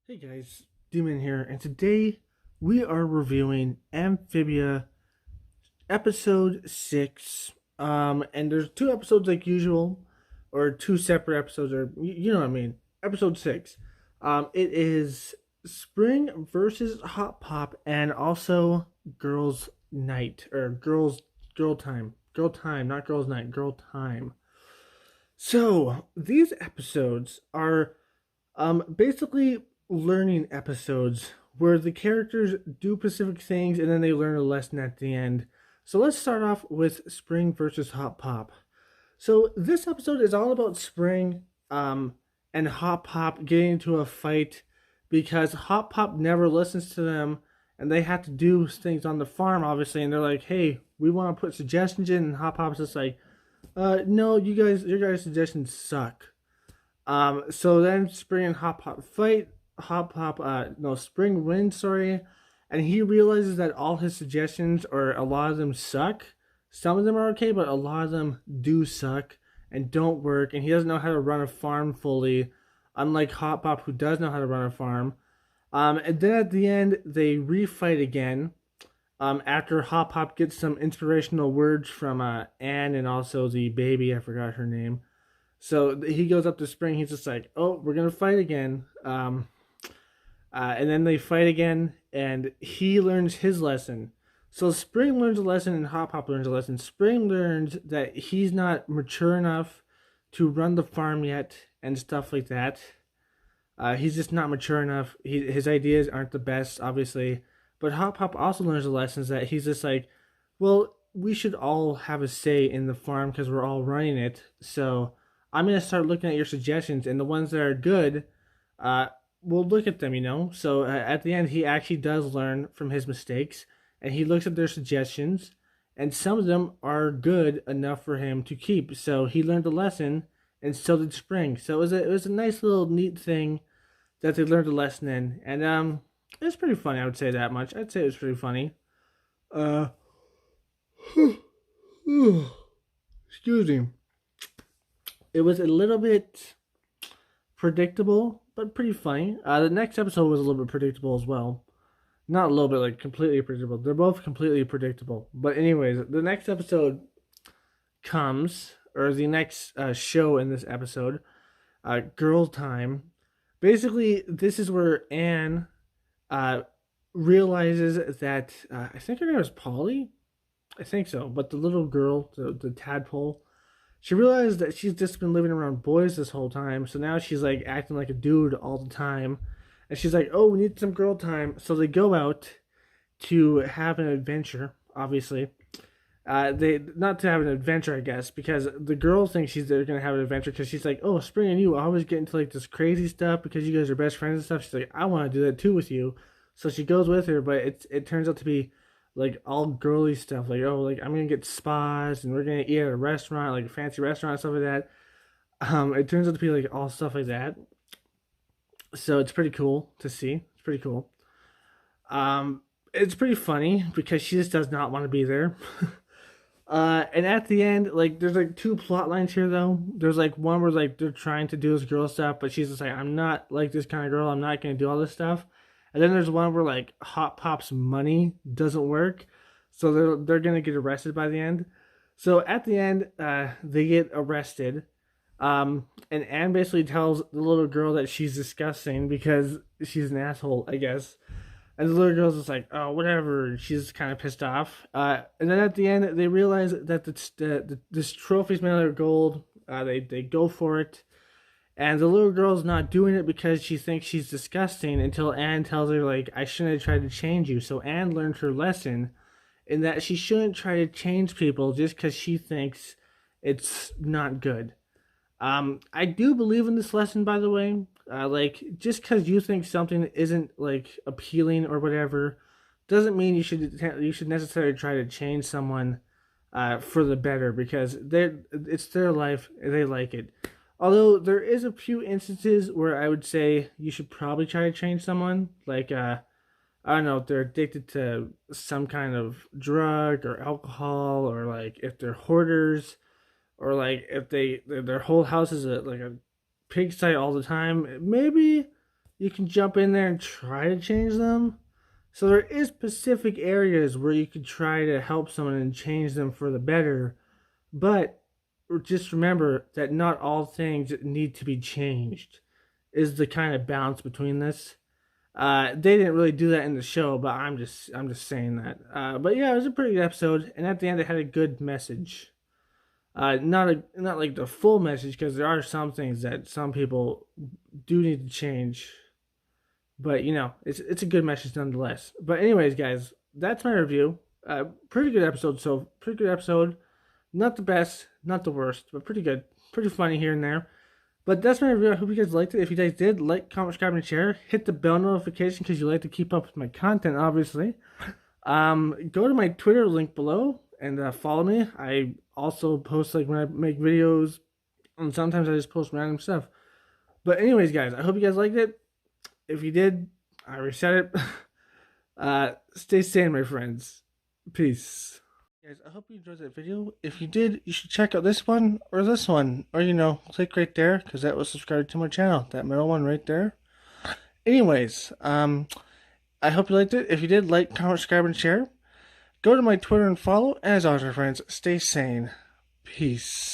Hey guys, Demon here, and today we are reviewing Amphibia episode 6. And there's two episodes like usual, or two separate episodes, or you know what I mean. Episode 6. It is Spring versus Hot Pop, and also Girls Night, or Girl Time. Girl Time, not Girls Night, Girl Time. So, these episodes are basically learning episodes where the characters do specific things and then they learn a lesson at the end. So let's start off with Spring versus Hot Pop. So this episode is all about Spring and Hot Pop getting into a fight because Hot Pop never listens to them and they have to do things on the farm obviously, and they're like, hey, we want to put suggestions in, and Hot Pop's just like, no, your guys' suggestions suck. So then Spring and Hop Pop fight. Hop Pop, no, Spring wins, sorry. And he realizes that all his suggestions, or a lot of them, suck. Some of them are okay, but a lot of them do suck and don't work. And he doesn't know how to run a farm fully, unlike Hop Pop, who does know how to run a farm. And then at the end, they refight again. After Hop Pop gets some inspirational words from Anne and also the baby, I forgot her name. So he goes up to Spring. He's just like, "Oh, we're gonna fight again." And then they fight again, and he learns his lesson. So Spring learns a lesson, and Hop Hop learns a lesson. Spring learns that he's not mature enough to run the farm yet, and stuff like that. He's just not mature enough. His ideas aren't the best, obviously. But Hop Hop also learns the lessons that he's just like, well, we should all have a say in the farm because we're all running it. So I'm gonna start looking at your suggestions, and the ones that are good, uh, we'll look at them. So at the end, he actually does learn from his mistakes, and he looks at their suggestions, and some of them are good enough for him to keep. So he learned a lesson, and so did Spring. So it was a nice little neat thing that they learned a lesson in, and it was pretty funny. I would say that much. I'd say it was pretty funny. Uh, excuse me. It was a little bit predictable, but pretty funny. The next episode was a little bit predictable as well. Not a little bit, like completely predictable. They're both completely predictable. But anyways, the next episode comes, or the next show in this episode, Girl Time. Basically, this is where Anne uh, realizes that I think her name is Polly. I think so. But the little girl, the tadpole, she realized that she's just been living around boys this whole time. So now she's like acting like a dude all the time. And she's like, oh, we need some girl time. So they go out to have an adventure, obviously. They not to have an adventure, I guess, because the girl thinks they're gonna have an adventure because she's like, oh, Spring and you always get into like this crazy stuff because you guys are best friends and stuff. She's like, I want to do that too with you, so she goes with her, but it turns out to be like all girly stuff, like, oh, like I'm gonna get spas and we're gonna eat at a restaurant, like a fancy restaurant, stuff like that. It turns out to be like all stuff like that, so it's pretty cool to see. It's pretty cool. It's pretty funny because she just does not want to be there. And at the end, like, there's like two plot lines here though. There's like one where like they're trying to do this girl stuff, but she's just like, I'm not like this kind of girl. I'm not gonna do all this stuff. And then there's one where like Hot Pop's money doesn't work, so they're gonna get arrested by the end. So at the end, they get arrested. And Anne basically tells the little girl that she's disgusting because she's an asshole, I guess. And the little girl's just like, oh, whatever. She's kind of pissed off. And then at the end, they realize that this trophy's made out of gold. They go for it. And the little girl's not doing it because she thinks she's disgusting until Anne tells her, like, I shouldn't have tried to change you. So Anne learned her lesson in that she shouldn't try to change people just because she thinks it's not good. I do believe in this lesson, by the way. Like, just because you think something isn't like appealing or whatever, doesn't mean you should necessarily try to change someone for the better because it's their life, they like it. Although there is a few instances where I would say you should probably try to change someone, like I don't know, if they're addicted to some kind of drug or alcohol, or like if they're hoarders, or like if their whole house is like a pigsty all the time. Maybe you can jump in there and try to change them. So there is specific areas where you could try to help someone and change them for the better. But just remember that not all things need to be changed. Is the kind of balance between this. They didn't really do that in the show, but I'm just saying that. But yeah, it was a pretty good episode, and at the end it had a good message. Not like the full message, because there are some things that some people do need to change. But it's a good message nonetheless. But anyways, guys, that's my review. Pretty good episode. So pretty good episode. Not the best, not the worst, but pretty good. Pretty funny here and there. But that's my review. I hope you guys liked it. If you guys did, like, comment, subscribe, and share. Hit the bell notification because you like to keep up with my content, obviously. Go to my Twitter link below and follow me. I also post like when I make videos, and sometimes I just post random stuff. But anyways, guys, I hope you guys liked it. If you did, I reset it. Stay sane, my friends. Peace. Guys, I hope you enjoyed that video. If you did, you should check out this one or this one. Or, click right there, because that will subscribe to my channel. That middle one right there. Anyways, I hope you liked it. If you did, like, comment, subscribe, and share. Go to my Twitter and follow. As always, my friends, stay sane. Peace.